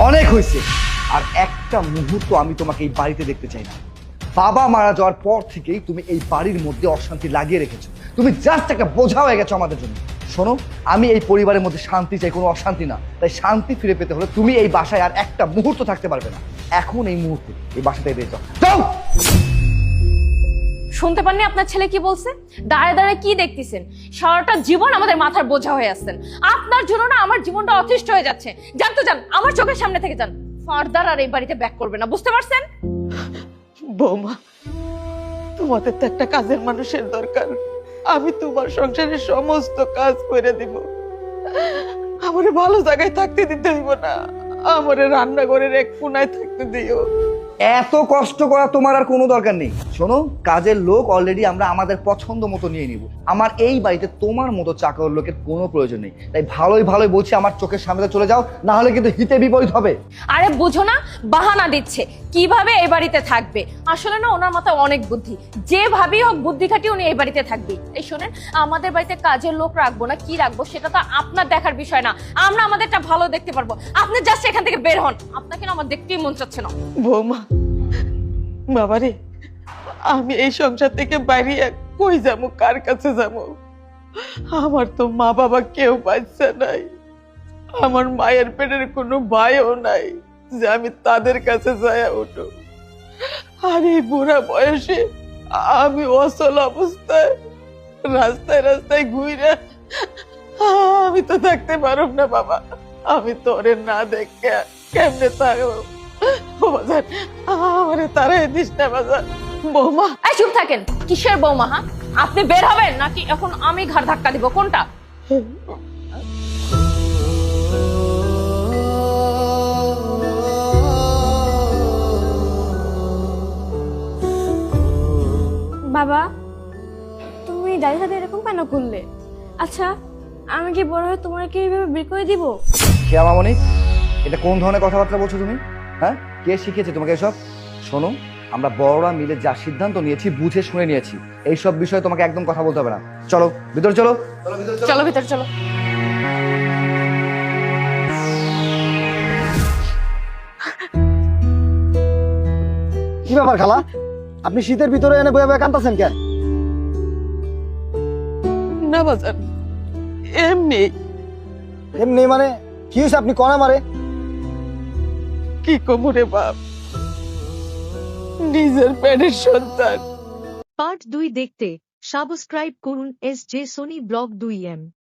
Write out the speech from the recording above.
অনেক হয়েছে। আর একটা মুহূর্ত আমি তোমাকে এই বাড়িতে দেখতে চাই না। বাবা মারা যাওয়ার পর থেকেই তুমি এই বাড়ির মধ্যে অশান্তি লাগিয়ে রেখেছো। তুমি জাস্ট একটা বোঝা হয়ে গেছো আমাদের জন্য। শোনো, আমি এই পরিবারের মধ্যে শান্তি চাই, কোনো অশান্তি না। তাই শান্তি ফিরে পেতে হলে তুমি এই বাসায় আর একটা মুহূর্ত থাকতে পারবে না। এখন এই মুহূর্তে এই বাসাতে বেরিয়ে যাও। যাও। শুনতে পাননি আপনার ছেলে কি বলছে? দাঁড়ায় দাঁড়ায় কি দেখতেছেন? সারাটা জীবন আমাদের মাথার বোঝা হয়ে আসছেন। আপনার জন্য না আমার জীবনটা অতিষ্ঠ হয়ে যাচ্ছে। যান তো যান, আমার চোখের সামনে থেকে যান। ফার্দার আর এই বাড়িতে ব্যাক করবে না, বুঝতে পারছেন? বৌমা, তোমাদের তো একটা কাজের মানুষের দরকার। আমি তোমার সংসারের সমস্ত কাজ করে দিব। আমারে ভালো জায়গায় থাকতে দিতে হইব না, আমারে রান্নাঘরের এক কোনায় থাকতে দিও। এত কষ্ট করা তোমার আর কোনো দরকার নেই। শোনো, কাজের লোক অলরেডি আমরা আমাদের পছন্দ মতো নিয়ে নিব। আমার এই বাড়িতে তোমার মতো চাকর লোকের কোনো প্রয়োজন নেই। তাই ভালোই ভালোই বলছি, আমার চোখের সামনে চলে যাও, না হলে কিন্তু হিতে বিপরীত হবে। আরে বুঝো না, বাহানা দিচ্ছে কিভাবে এই বাড়িতে থাকবে। আসলে না ওনার মাথায় অনেক বুদ্ধি, যেভাবেই হোক বুদ্ধি খাটিয়ে উনি এই বাড়িতে থাকবে। এই শোনেন, আমাদের বাড়িতে কাজের লোক রাখবো না কি রাখবো সেটা তো আপনার দেখার বিষয় না। আমরা আমাদেরটা ভালো দেখতে পারবো। আপনি জাস্ট এখান থেকে বের হন। আপনাকে না আমার দেখতেই মন চাচ্ছে না। বৌমা, বাবারে, আমি এই সংসার থেকে বাইরে কই যাবো, কার কাছে যাবো? আমার তো মা বাবা কেউ বাচ্চা নাই, আমার মায়ের পেটের কোনো ভাইও নাই যে আমি তাদের কাছে যাই উঠো। আর এই বুড়া বয়সে আমি অচল অবস্থায় রাস্তায় রাস্তায় ঘুরে আমি তো থাকতে পারব না বাবা। আমি তোরে না দেখে কেমনে থাকবো? ও বাজার, আমারে তারাই দিস না বাজার। বৌমা, এই চুপ থাকেন। কিসের বৌমা? হ্যাঁ, আপনি বের হবেন নাকি এখন আমি ঘাড় ধাক্কা দিব? কোনটা? বাবা, তুমি দাদির সাথে এরকম কেন করলে? আচ্ছা, আমি কি বড় হয়ে তোমার কি এইভাবে বের করে দিব? খেয়া মামনি, এটা কোন ধরনের কথাবার্তা বলছো তুমি? হ্যাঁ, কে শিখিয়েছে তোমাকে এসব? শোনো, আমরা বড়রা মিলে যা সিদ্ধান্ত নিয়েছি বুঝে শুনে নিয়েছি। এইসব বিষয়ে তোমাকে একদম কথা বলতে হবে না। চলো ভিতরে চলো। চলো ভিতর চলো। কি ব্যাপার খালা, আপনি শীতের ভিতরে এনে বয়ে বয়ে কাঁদতেছেন কেন? না বাজার, এমনি। এমনি মানে কি হয়েছে? আপনি কনা মারে কি কমরে বাপ, নিজের পেটের সন্তান। পার্ট 2 দেখতে সাবস্ক্রাইব করুন SJ সোনি ব্লগ 2M।